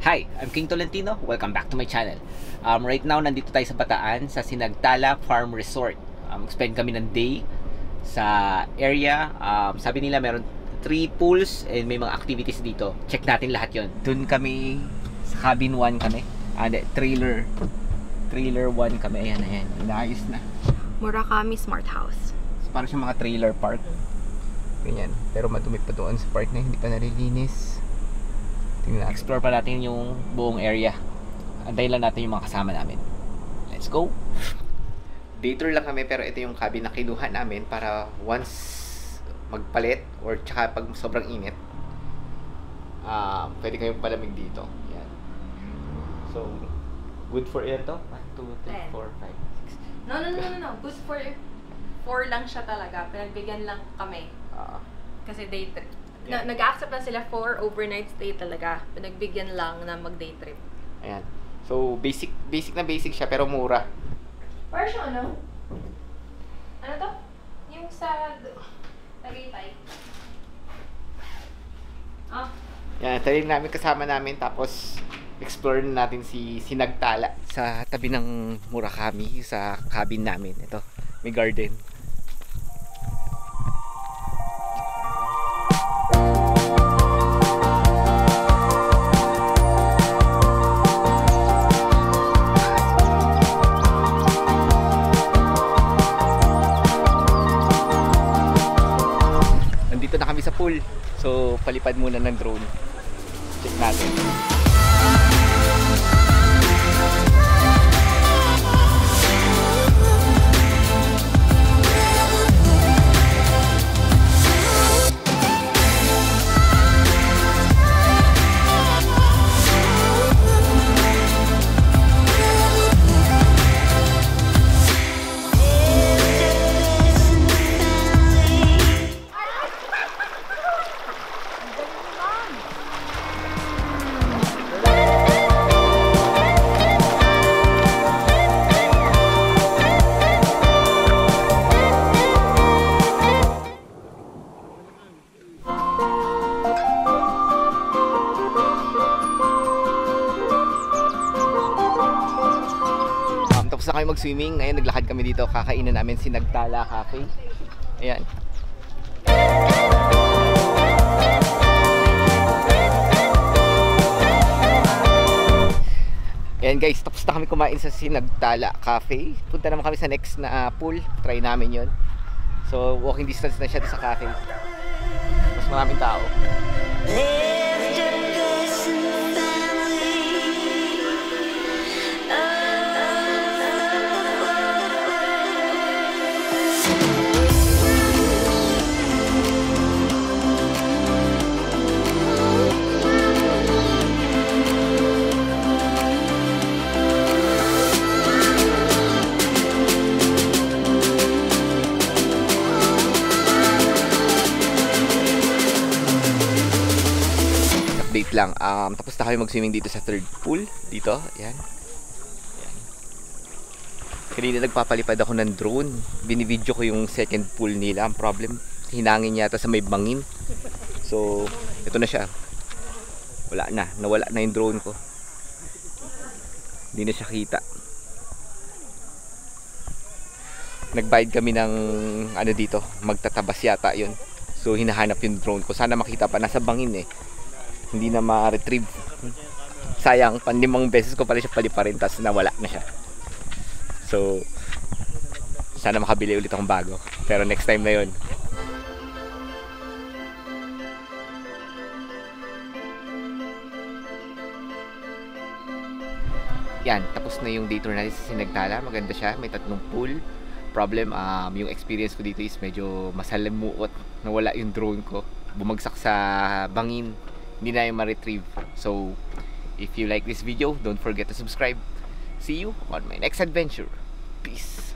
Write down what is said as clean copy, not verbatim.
Hi, I'm King Tolentino. Welcome back to my channel. Right now, nandito tayo sa Bataan sa Sinagtala Farm Resort. Spend kami ng day sa area. Sabi nila meron 3 pools and may mga activities dito. Check natin lahat yon. Doon kami sa cabin 1 kami. Trailer 1 kami. Ayan. Inaayos na. Murakami Smart House. Parang siyang mga trailer park. Ganyan. Pero madumi pa doon sa park na hindi pa nalilinis. Tingnan, explore pa natin yung buong area. Antayin lang natin yung mga kasama namin. Let's go! Day tour lang kami, pero ito yung cabin na kinuha namin para once magpalit or tsaka pag sobrang init, pwede kayong palamig dito. Yan. So, good for air to? 1, 2, 3, 4, 5, 6. No. Good for 4 lang siya talaga. Pinagbigyan lang kami. Kasi day trip. Yeah. Nag-accept na sila for overnight stay talaga. Pinagbigyan lang na mag-day trip. Ayan. So, basic na basic siya, pero mura. Para siya ano? Ano to? Yung sa Tagaytay. Yan, tayo namin kasama namin, tapos explore na natin si Sinagtala sa tabi ng Murakami, sa cabin namin. Ito, may garden. Nandito na kami sa pool. So, palipad muna ng drone. Check natin. Tapos na kami mag-swimming. Ngayon naglakad kami dito. Kakainan namin Sinagtala Cafe. Ayan. Ayan guys, tapos na kami kumain sa Sinagtala Cafe. Punta naman kami sa next na pool. Try namin yon. So walking distance na siya sa cafe. Mas maraming tao. Update lang. Tapos na kami mag-swimming dito sa third pool. Dito. Ayan. Kanina nagpapalipad ako ng drone. Binivideo ko yung second pool nila. Ang problem, hinangin yata sa may bangin. So, ito na siya. Wala na. Nawala na yung drone ko. Hindi na siya kita. Nagbayad kami ng ano dito. Magtatabas yata yun. So, hinahanap yung drone ko. Sana makita pa. Nasa bangin eh. Hindi na ma-retrieve. Sayang, 5 beses ko pala siya paliparin, tapos nawala na siya. So, sana makabili ulit akong bago. Pero next time na yun. Yan, tapos na yung day tour natin sa Sinagtala. Maganda siya, may 3 pool. Problem, yung experience ko dito is medyo masalimuot. Nawala yung drone ko. Bumagsak sa bangin. Hindi na yung ma-retrieve. So, if you like this video, don't forget to subscribe. See you on my next adventure. Peace!